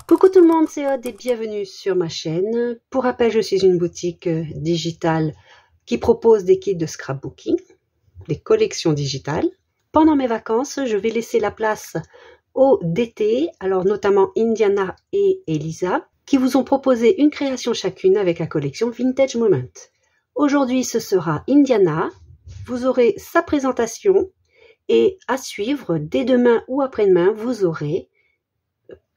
Coucou tout le monde, c'est Aude et bienvenue sur ma chaîne. Pour rappel, je suis une boutique digitale qui propose des kits de scrapbooking, des collections digitales. Pendant mes vacances, je vais laisser la place aux DT, alors notamment Indiana et Elisa, qui vous ont proposé une création chacune avec la collection Vintage Moment. Aujourd'hui, ce sera Indiana. Vous aurez sa présentation et à suivre, dès demain ou après-demain, vous aurez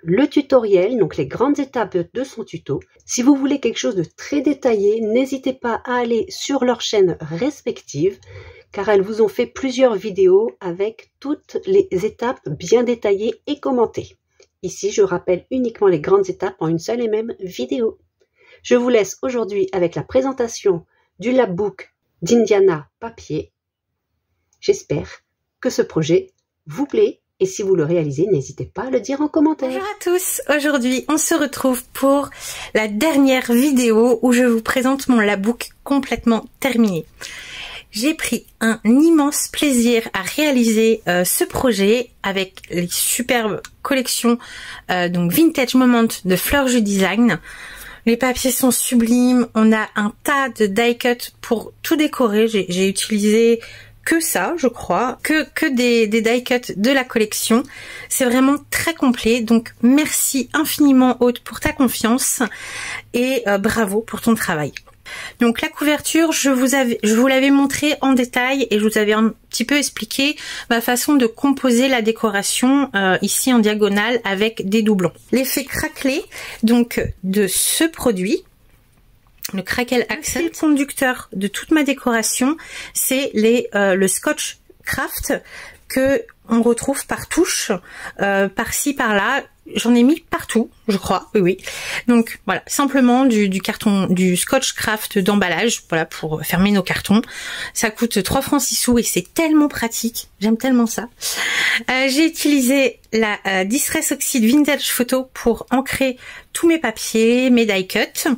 le tutoriel, donc les grandes étapes de son tuto. Si vous voulez quelque chose de très détaillé, n'hésitez pas à aller sur leurs chaînes respectives, car elles vous ont fait plusieurs vidéos avec toutes les étapes bien détaillées et commentées. Ici, je rappelle uniquement les grandes étapes en une seule et même vidéo. Je vous laisse aujourd'hui avec la présentation du labbook d'Indiana papier. J'espère que ce projet vous plaît. Et si vous le réalisez, n'hésitez pas à le dire en commentaire. Bonjour à tous, aujourd'hui on se retrouve pour la dernière vidéo où je vous présente mon labbook complètement terminé. J'ai pris un immense plaisir à réaliser ce projet avec les superbes collections donc Vintage Moment de Fleur Jus Design. Les papiers sont sublimes, on a un tas de die cut pour tout décorer, j'ai utilisé que ça, je crois, que des die cut de la collection. C'est vraiment très complet, donc merci infiniment Aude pour ta confiance et bravo pour ton travail. Donc la couverture, je vous l'avais montré en détail et je vous avais un petit peu expliqué ma façon de composer la décoration ici en diagonale avec des doublons. L'effet craquelé donc de ce produit, le Crackle Accent, le conducteur de toute ma décoration, c'est le Scotch Craft que on retrouve par touche, par-ci par-là. J'en ai mis partout, je crois, oui. Donc voilà, simplement du carton, du Scotch Craft d'emballage, voilà, pour fermer nos cartons. Ça coûte 3 francs 6 sous et c'est tellement pratique, j'aime tellement ça. J'ai utilisé la Distress Oxide Vintage Photo pour ancrer tous mes papiers, mes die cut.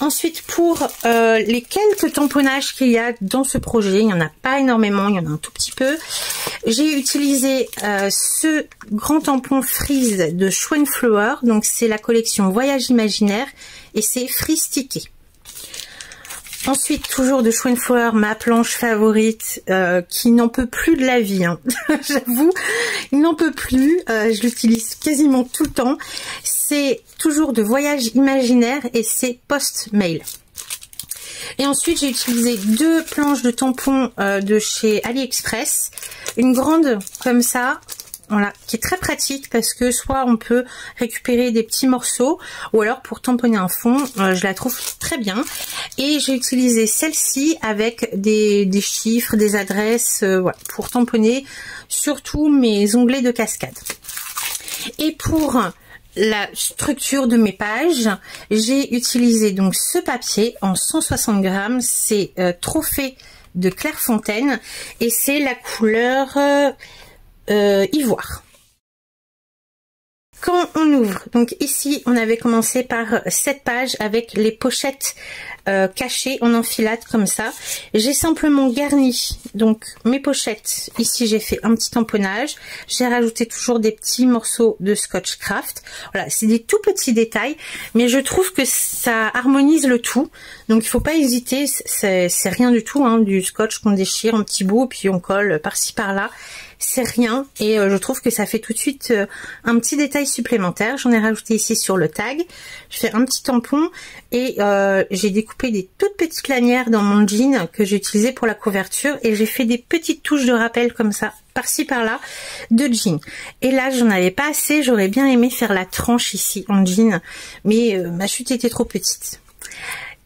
Ensuite, pour les quelques tamponnages qu'il y a dans ce projet, il n'y en a pas énormément, il y en a un tout petit peu. J'ai utilisé ce grand tampon Freeze de Schweinflower, donc c'est la collection Voyage Imaginaire et c'est Free Sticky. Ensuite, toujours de Schweinflower, ma planche favorite, qui n'en peut plus de la vie, hein. J'avoue, il n'en peut plus, je l'utilise quasiment tout le temps. C'est toujours de Voyage Imaginaire et c'est Post-Mail. Et ensuite, j'ai utilisé 2 planches de tampons de chez AliExpress. Une grande comme ça, voilà, qui est très pratique parce que soit on peut récupérer des petits morceaux ou alors pour tamponner un fond, je la trouve très bien. Et j'ai utilisé celle-ci avec des chiffres, des adresses, voilà, pour tamponner surtout mes onglets de cascade. Et pour la structure de mes pages, j'ai utilisé donc ce papier en 160 grammes, c'est Trophée de Clairefontaine et c'est la couleur ivoire. Quand on ouvre, donc ici on avait commencé par cette page avec les pochettes cachées en enfilade comme ça. J'ai simplement garni donc mes pochettes. Ici j'ai fait un petit tamponnage. J'ai rajouté toujours des petits morceaux de Scotch Craft. Voilà, c'est des tout petits détails, mais je trouve que ça harmonise le tout. Donc il faut pas hésiter, c'est rien du tout, hein, du scotch qu'on déchire en petits bouts puis on colle par-ci par-là. C'est rien et je trouve que ça fait tout de suite un petit détail supplémentaire. J'en ai rajouté ici sur le tag. Je fais un petit tampon et j'ai découpé des toutes petites lanières dans mon jean que j'ai utilisé pour la couverture et j'ai fait des petites touches de rappel comme ça par-ci par-là de jean. Et là j'en avais pas assez, j'aurais bien aimé faire la tranche ici en jean mais ma chute était trop petite.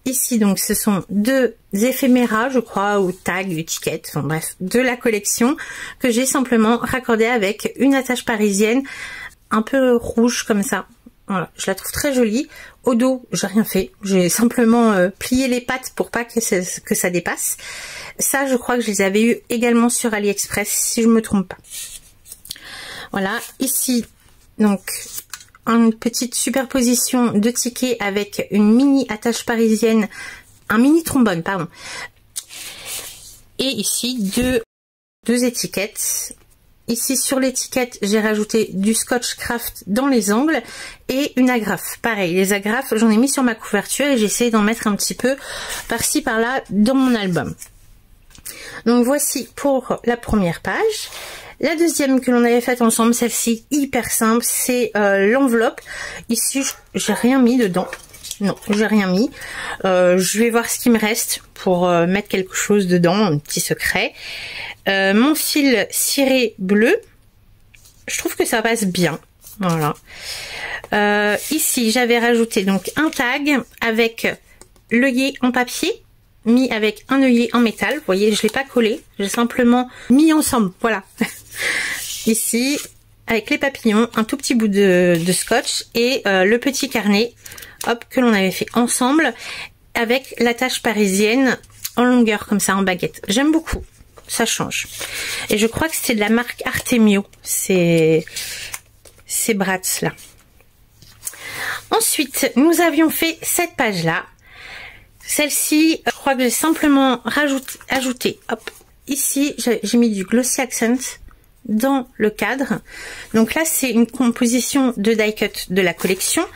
Ici donc ce sont 2 éphéméras je crois ou tags, étiquettes, enfin bref, de la collection que j'ai simplement raccordé avec une attache parisienne un peu rouge comme ça. Voilà, je la trouve très jolie. Au dos j'ai rien fait, j'ai simplement plié les pattes pour pas que ça dépasse. Ça je crois que je les avais eu également sur AliExpress si je me trompe pas. Voilà, ici donc une petite superposition de tickets avec une mini attache parisienne, un mini trombone, pardon. Et ici, deux étiquettes Ici sur l'étiquette, j'ai rajouté du Scotch Craft dans les angles et une agrafe. Pareil, les agrafes, j'en ai mis sur ma couverture et j'ai essayé d'en mettre un petit peu par-ci par-là dans mon album. Donc voici pour la première page. La deuxième que l'on avait faite ensemble, celle-ci hyper simple, c'est l'enveloppe. Ici, j'ai rien mis dedans. Non, j'ai rien mis. Je vais voir ce qui me reste pour mettre quelque chose dedans, un petit secret. Mon fil ciré bleu, je trouve que ça passe bien. Voilà. Ici, j'avais rajouté donc un tag avec l'œillet en papier, mis avec un œillet en métal. Vous voyez, je l'ai pas collé, j'ai simplement mis ensemble. Voilà. Ici, avec les papillons, un tout petit bout de scotch et le petit carnet, hop, que l'on avait fait ensemble avec l'attache parisienne en longueur comme ça, en baguette. J'aime beaucoup, ça change. Et je crois que c'est de la marque Artemio, ces brats là. Ensuite, nous avions fait cette page là. Celle-ci, je crois que j'ai simplement ajouté, hop, ici j'ai mis du Glossy Accent dans le cadre. Donc là, c'est une composition de die cut de la collection.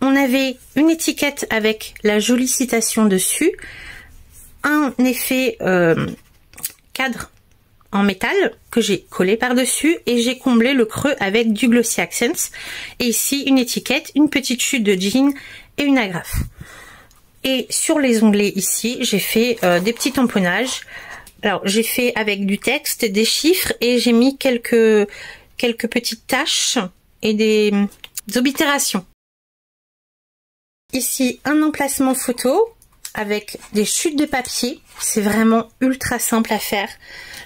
On avait une étiquette avec la jolie citation dessus, un effet cadre en métal que j'ai collé par-dessus et j'ai comblé le creux avec du Glossy Accents. Et ici, une étiquette, une petite chute de jean et une agrafe. Et sur les onglets ici, j'ai fait des petits tamponnages. Alors, j'ai fait avec du texte, des chiffres et j'ai mis quelques petites taches et des oblitérations. Ici, un emplacement photo avec des chutes de papier. C'est vraiment ultra simple à faire.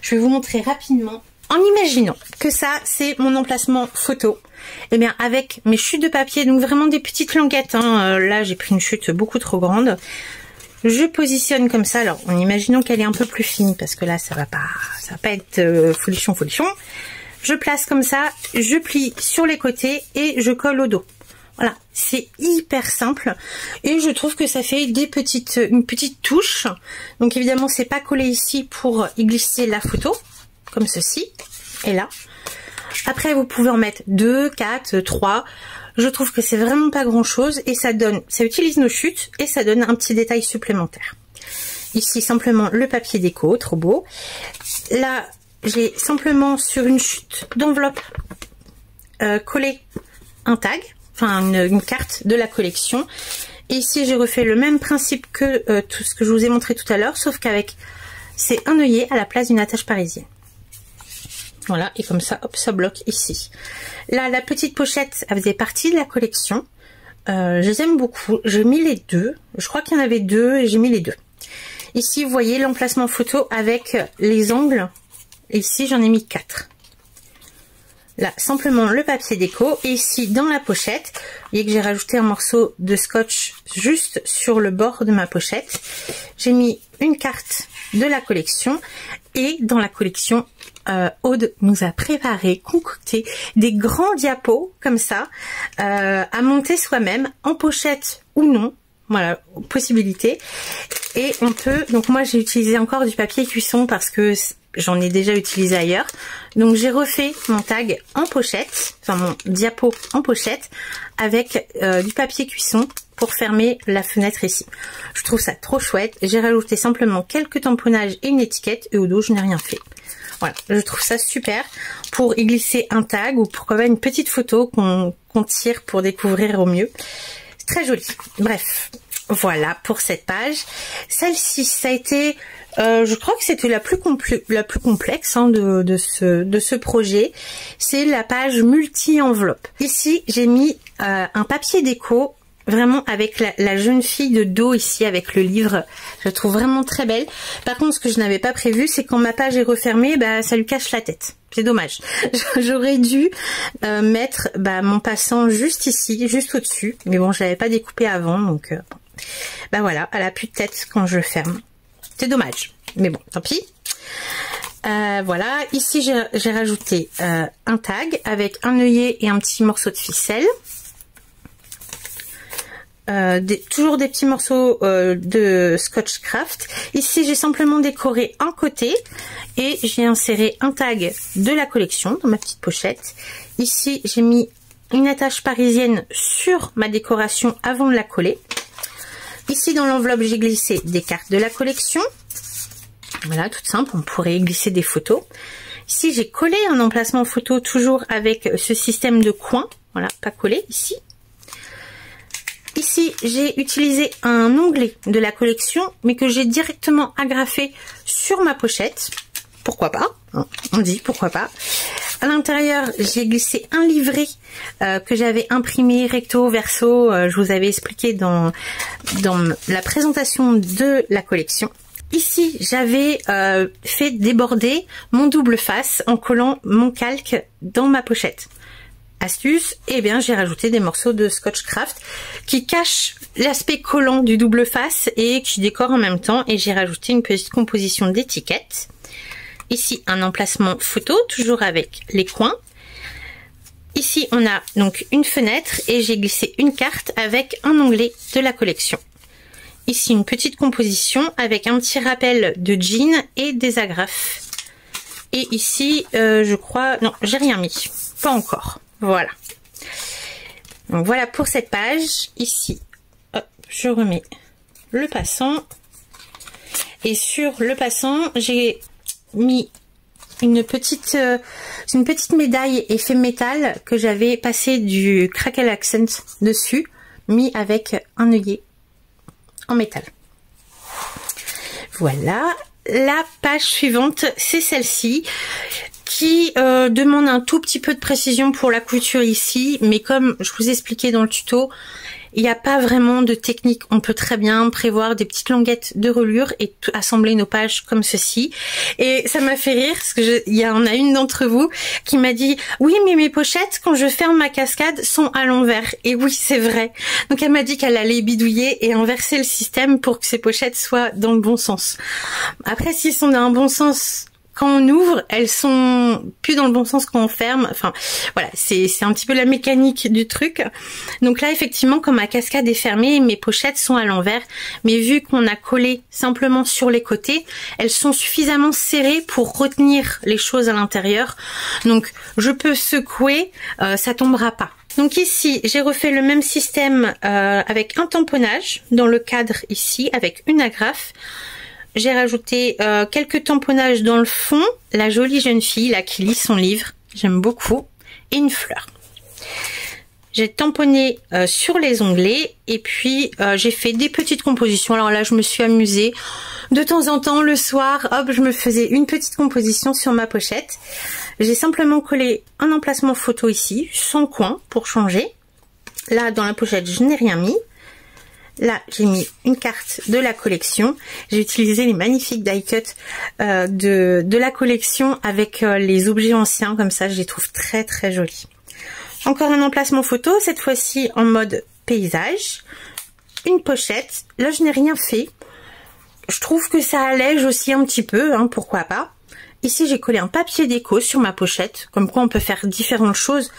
Je vais vous montrer rapidement. En imaginant que ça, c'est mon emplacement photo. Et bien, avec mes chutes de papier, donc vraiment des petites languettes. Hein, là, j'ai pris une chute beaucoup trop grande. Je positionne comme ça. Alors, en imaginant qu'elle est un peu plus fine, parce que là, ça va pas être folichon. Je place comme ça, je plie sur les côtés et je colle au dos. Voilà, c'est hyper simple et je trouve que ça fait une petite touche. Donc évidemment, c'est pas collé ici pour y glisser la photo, comme ceci, et là. Après, vous pouvez en mettre 2, 4, 3. Je trouve que c'est vraiment pas grand chose et ça utilise nos chutes et ça donne un petit détail supplémentaire. Ici, simplement le papier déco, trop beau. Là, j'ai simplement sur une chute d'enveloppe collé un tag, enfin une carte de la collection. Et ici, j'ai refait le même principe que tout ce que je vous ai montré tout à l'heure, sauf qu'avec c'est un œillet à la place d'une attache parisienne. Voilà, et comme ça, hop, ça bloque ici. Là, la petite pochette, elle faisait partie de la collection. Je les aime beaucoup. J'ai mis les deux. Je crois qu'il y en avait deux et j'ai mis les deux. Ici, vous voyez l'emplacement photo avec les angles. Ici, j'en ai mis 4. Là, simplement le papier déco. Et ici, dans la pochette, vous voyez que j'ai rajouté un morceau de scotch juste sur le bord de ma pochette. J'ai mis une carte de la collection. Et dans la collection, Aude nous a préparé, concocté des grands diapos comme ça, à monter soi-même, en pochette ou non. Voilà, possibilité. Et on peut, donc moi j'ai utilisé encore du papier cuisson parce que j'en ai déjà utilisé ailleurs. Donc j'ai refait mon tag en pochette, enfin mon diapo en pochette avec du papier cuisson pour fermer la fenêtre ici. Je trouve ça trop chouette. J'ai rajouté simplement quelques tamponnages et une étiquette et au dos je n'ai rien fait. Voilà, je trouve ça super pour y glisser un tag ou pourquoi pas une petite photo qu'on tire pour découvrir au mieux. C'est très joli. Bref, voilà pour cette page. Celle-ci, ça a été, je crois que c'était la plus complexe hein, de ce projet. C'est la page multi-enveloppe. Ici, j'ai mis un papier déco. Vraiment avec la jeune fille de dos ici avec le livre, je la trouve vraiment très belle. Par contre, ce que je n'avais pas prévu, c'est quand ma page est refermée, bah ça lui cache la tête. C'est dommage. J'aurais dû mettre mon passant juste ici, juste au-dessus. Mais bon, je l'avais pas découpé avant, donc bah voilà, elle a plus de tête quand je le ferme. C'est dommage, mais bon, tant pis. Voilà, ici j'ai rajouté un tag avec un œillet et un petit morceau de ficelle. Toujours des petits morceaux de Scotch Craft. Ici j'ai simplement décoré un côté et j'ai inséré un tag de la collection dans ma petite pochette. Ici, j'ai mis une attache parisienne sur ma décoration avant de la coller. Ici, dans l'enveloppe, j'ai glissé des cartes de la collection. Voilà, tout simple, on pourrait glisser des photos. Ici, j'ai collé un emplacement photo toujours avec ce système de coin. Voilà, pas collé ici. Ici, j'ai utilisé un onglet de la collection, mais que j'ai directement agrafé sur ma pochette. Pourquoi pas, hein, on dit pourquoi pas. À l'intérieur, j'ai glissé un livret que j'avais imprimé recto, verso. Je vous avais expliqué dans la présentation de la collection. Ici, j'avais fait déborder mon double face en collant mon calque dans ma pochette. Astuce, eh bien j'ai rajouté des morceaux de Scotch Craft qui cachent l'aspect collant du double face et qui décorent en même temps, et j'ai rajouté une petite composition d'étiquettes. Ici un emplacement photo, toujours avec les coins. Ici on a donc une fenêtre et j'ai glissé une carte avec un onglet de la collection. Ici une petite composition avec un petit rappel de jean et des agrafes. Et ici je crois, non j'ai rien mis, pas encore. Voilà. Donc voilà pour cette page. Ici, hop, je remets le passant. Et sur le passant, j'ai mis une petite médaille effet métal que j'avais passé du Crackle Accent dessus, mis avec un œillet en métal. Voilà. La page suivante, c'est celle-ci, qui demande un tout petit peu de précision pour la couture ici, mais comme je vous expliquais dans le tuto, il n'y a pas vraiment de technique. On peut très bien prévoir des petites languettes de relure et assembler nos pages comme ceci. Et ça m'a fait rire parce que il y en a une d'entre vous qui m'a dit « Oui, mais mes pochettes, quand je ferme ma cascade, sont à l'envers. » Et oui, c'est vrai. Donc elle m'a dit qu'elle allait bidouiller et inverser le système pour que ces pochettes soient dans le bon sens. Après, s'ils sont dans un bon sens quand on ouvre, elles sont plus dans le bon sens quand on ferme. Enfin, voilà, c'est un petit peu la mécanique du truc. Donc là, effectivement, comme ma cascade est fermée, mes pochettes sont à l'envers. Mais vu qu'on a collé simplement sur les côtés, elles sont suffisamment serrées pour retenir les choses à l'intérieur. Donc, je peux secouer, ça tombera pas. Donc ici, j'ai refait le même système avec un tamponnage dans le cadre ici, avec une agrafe. J'ai rajouté quelques tamponnages dans le fond, la jolie jeune fille là qui lit son livre, j'aime beaucoup, et une fleur. J'ai tamponné sur les onglets et puis j'ai fait des petites compositions. Alors là, je me suis amusée. De temps en temps, le soir, hop, je me faisais une petite composition sur ma pochette. J'ai simplement collé un emplacement photo ici, sans coin, pour changer. Là, dans la pochette, je n'ai rien mis. Là, j'ai mis une carte de la collection. J'ai utilisé les magnifiques die cut de la collection avec les objets anciens. Comme ça, je les trouve très très jolis. Encore un emplacement photo, cette fois-ci en mode paysage. Une pochette. Là, je n'ai rien fait. Je trouve que ça allège aussi un petit peu, hein, pourquoi pas. Ici, j'ai collé un papier déco sur ma pochette. Comme quoi, on peut faire différentes choses.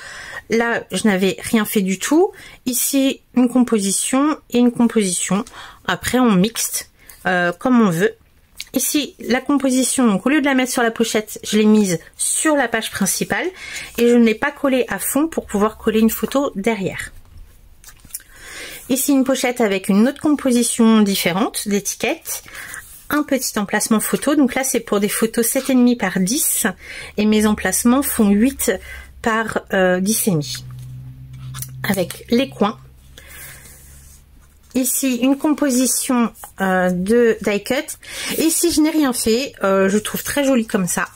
Là, je n'avais rien fait du tout. Ici, une composition et une composition. Après, on mixte comme on veut. Ici, la composition, donc au lieu de la mettre sur la pochette, je l'ai mise sur la page principale. Et je ne l'ai pas collée à fond pour pouvoir coller une photo derrière. Ici, une pochette avec une autre composition différente d'étiquettes. Un petit emplacement photo. Donc là, c'est pour des photos 7,5 par 10. Et mes emplacements font 8 par 10,5 avec les coins. Ici une composition de die cut. Et ici je n'ai rien fait, je trouve très joli comme ça.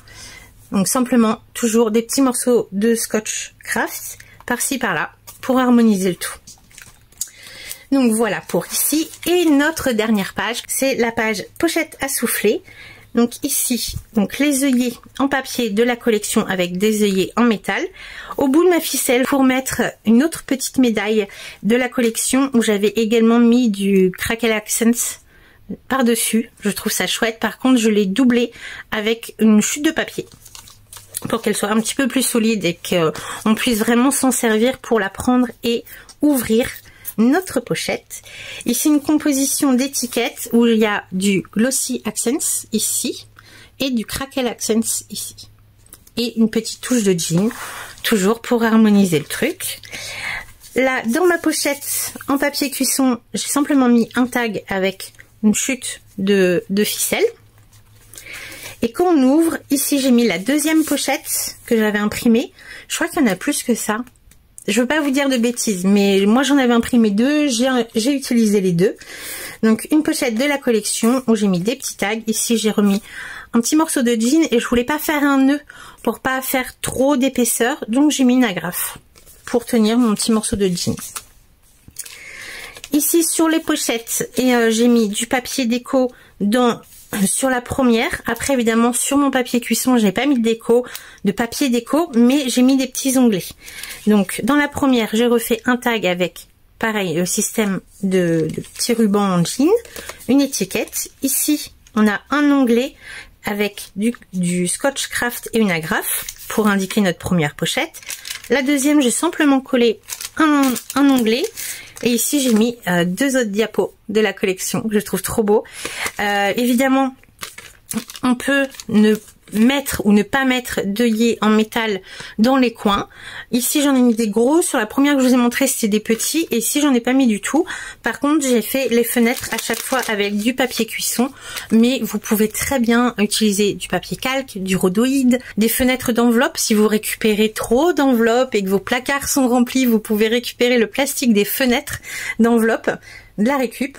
Donc simplement toujours des petits morceaux de Scotch Craft par-ci par-là pour harmoniser le tout. Donc voilà pour ici. Et notre dernière page, c'est la page pochette à souffler. Donc ici, donc les œillets en papier de la collection avec des œillets en métal. Au bout de ma ficelle, pour mettre une autre petite médaille de la collection où j'avais également mis du Crackle Accents par-dessus. Je trouve ça chouette. Par contre, je l'ai doublé avec une chute de papier pour qu'elle soit un petit peu plus solide et qu'on puisse vraiment s'en servir pour la prendre et ouvrir notre pochette. Ici une composition d'étiquettes où il y a du Glossy Accents ici et du Crackle Accents ici. Et une petite touche de jean, toujours pour harmoniser le truc. Là, dans ma pochette en papier cuisson, j'ai simplement mis un tag avec une chute de ficelle. Et quand on ouvre, ici j'ai mis la deuxième pochette que j'avais imprimée. Je crois qu'il y en a plus que ça. Je veux pas vous dire de bêtises, mais moi j'en avais imprimé deux, j'ai utilisé les deux. Donc une pochette de la collection où j'ai mis des petits tags. Ici j'ai remis un petit morceau de jean et je voulais pas faire un nœud pour pas faire trop d'épaisseur. Donc j'ai mis une agrafe pour tenir mon petit morceau de jean. Ici sur les pochettes, j'ai mis du papier déco sur la première. Après évidemment sur mon papier cuisson je n'ai pas mis de papier déco, mais j'ai mis des petits onglets. Donc dans la première j'ai refait un tag avec pareil le système de petits rubans en jean, une étiquette. Ici on a un onglet avec du scotch craft et une agrafe pour indiquer notre première pochette. La deuxième j'ai simplement collé un onglet. Et ici, j'ai mis deux autres diapos de la collection que je trouve trop beau. Évidemment, on peut ne mettre ou ne pas mettre d'œillets en métal dans les coins. Ici, j'en ai mis des gros. Sur la première que je vous ai montré, c'était des petits. Et ici, j'en ai pas mis du tout. Par contre, j'ai fait les fenêtres à chaque fois avec du papier cuisson. Mais vous pouvez très bien utiliser du papier calque, du rhodoïde, des fenêtres d'enveloppe. Si vous récupérez trop d'enveloppes et que vos placards sont remplis, vous pouvez récupérer le plastique des fenêtres d'enveloppe, de la récup,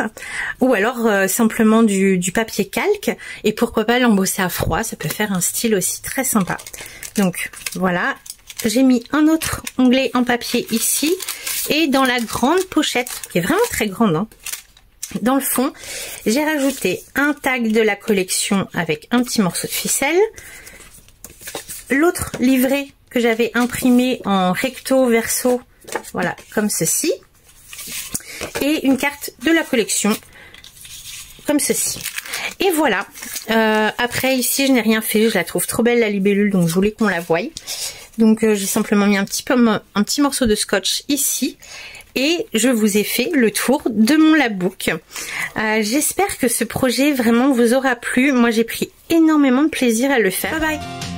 ou alors simplement du papier calque, et pourquoi pas l'embosser à froid, ça peut faire un style aussi très sympa. Donc voilà, j'ai mis un autre onglet en papier ici, et dans la grande pochette, qui est vraiment très grande, hein, dans le fond, j'ai rajouté un tag de la collection avec un petit morceau de ficelle, l'autre livret que j'avais imprimé en recto verso, voilà, comme ceci, et une carte de la collection comme ceci. Et voilà, après ici je n'ai rien fait, je la trouve trop belle la libellule, donc je voulais qu'on la voie. Donc j'ai simplement mis un petit morceau de scotch ici et je vous ai fait le tour de mon labbook. J'espère que ce projet vraiment vous aura plu. Moi j'ai pris énormément de plaisir à le faire. Bye bye.